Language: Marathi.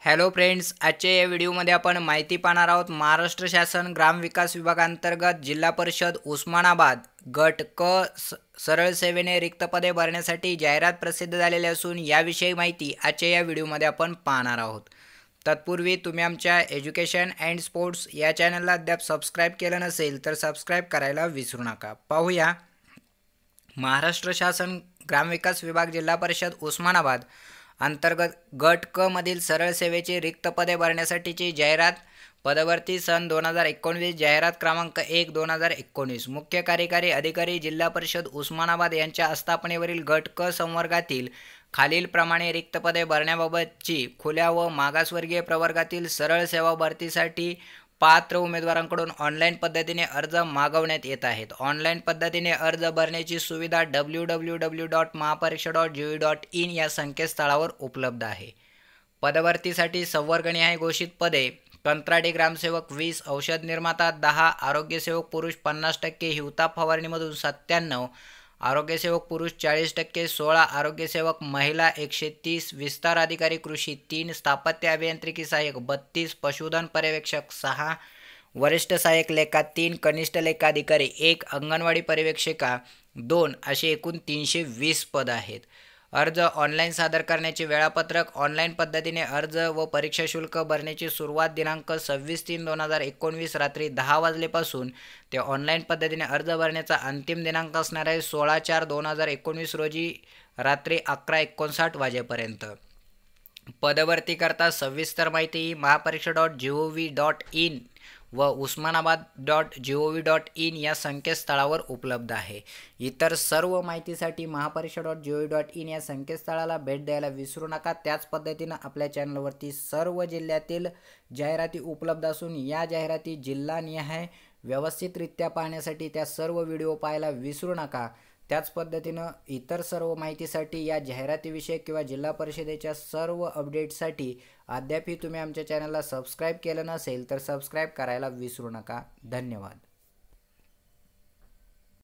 हॅलो फ्रेंड्स, आजच्या या व्हिडिओमध्ये आपण माहिती पाहणार आहोत महाराष्ट्र शासन ग्रामविकास विभागांतर्गत जिल्हा परिषद उस्मानाबाद गट क सरळ सेवेने रिक्त पदे भरण्यासाठी जाहिरात प्रसिद्ध झालेली असून याविषयी माहिती आजच्या या व्हिडिओमध्ये आपण पाहणार आहोत। तत्पूर्वी तुम्ही आमच्या एज्युकेशन अँड स्पोर्ट्स या चॅनलला अद्याप सबस्क्राईब केलं नसेल तर सबस्क्राईब करायला विसरू नका। पाहूया महाराष्ट्र शासन ग्रामविकास विभाग जिल्हा परिषद उस्मानाबाद अंतर्गत गट क मधील सरळ सेवेची रिक्त पदे भरण्यासाठीची जाहिरात। पदभरती सन 2019, जाहिरात क्रमांक 1/2019। मुख्य कार्यकारी अधिकारी जिल्हा परिषद उस्मानाबाद यांच्या आस्थापनेवरील गट क संवर्गातील खालीलप्रमाणे रिक्त पदे भरण्याबाबतची खुल्या व मागासवर्गीय प्रवर्गातील सरळ सेवा भरतीसाठी पात्र उमेदवारांकडून ऑनलाईन पद्धतीने अर्ज मागवण्यात येत आहेत। ऑनलाईन पद्धतीने अर्ज भरण्याची सुविधा www.mahapareksha.gov.in या संकेतस्थळावर उपलब्ध आहे। पदभरतीसाठी संवर्गनिहाय घोषित पदे: कंत्राटी ग्रामसेवक 20, औषध निर्माता 10, आरोग्यसेवक पुरुष 50%, हिवताप फवारणीमधून 97, आरोग्यसेवक पुरुष 40%, 16, आरोग्यसेवक महिला 130, विस्तार अधिकारी कृषी 3, स्थापत्य अभियांत्रिकी सहाय्यक 32, पशुधन पर्यवेक्षक 6, वरिष्ठ सहाय्यक लेखा 3, कनिष्ठ लेखाधिकारी 1, अंगणवाडी पर्यवेक्षिका 2 असे एकूण 320 पद आहेत। अर्ज ऑनलाईन सादर करण्याचे वेळापत्रक: ऑनलाईन पद्धतीने अर्ज व परीक्षा शुल्क भरण्याची सुरुवात दिनांक 26/3/2019 रात्री 10 वाजल्यापासून ते ऑनलाईन पद्धतीने अर्ज भरण्याचा अंतिम दिनांक असणार आहे 16/4/2019 रोजी रात्री 11:59 वाजेपर्यंत। पदभरतीकरता सविस्तर माहिती mahapareksha.gov.in व usmanabad.gov.in या संकेतस्थळावर उपलब्ध आहे। इतर सर्व माहितीसाठी mahapareksha.gov.in या संकेतस्थळाला भेट द्यायला विसरू नका। त्याच पद्धतीने आपल्या चॅनलवरती सर्व जिल्ह्यातील जाहिराती उपलब्ध असून या जाहिराती जिल्हानिहाय व्यवस्थितरित्या पाहण्यासाठी त्या सर्व व्हिडिओ पाहायला विसरू नका। त्याच पद्धतीने इतर सर्व माहितीसाठी या जाहिरातीविषयी किंवा जिल्हा परिषदेच्या सर्व अपडेट्ससाठी अद्यापही तुम्ही आमच्या चॅनलला सबस्क्राईब केलं नसेल तर सबस्क्राईब करायला विसरू नका। धन्यवाद।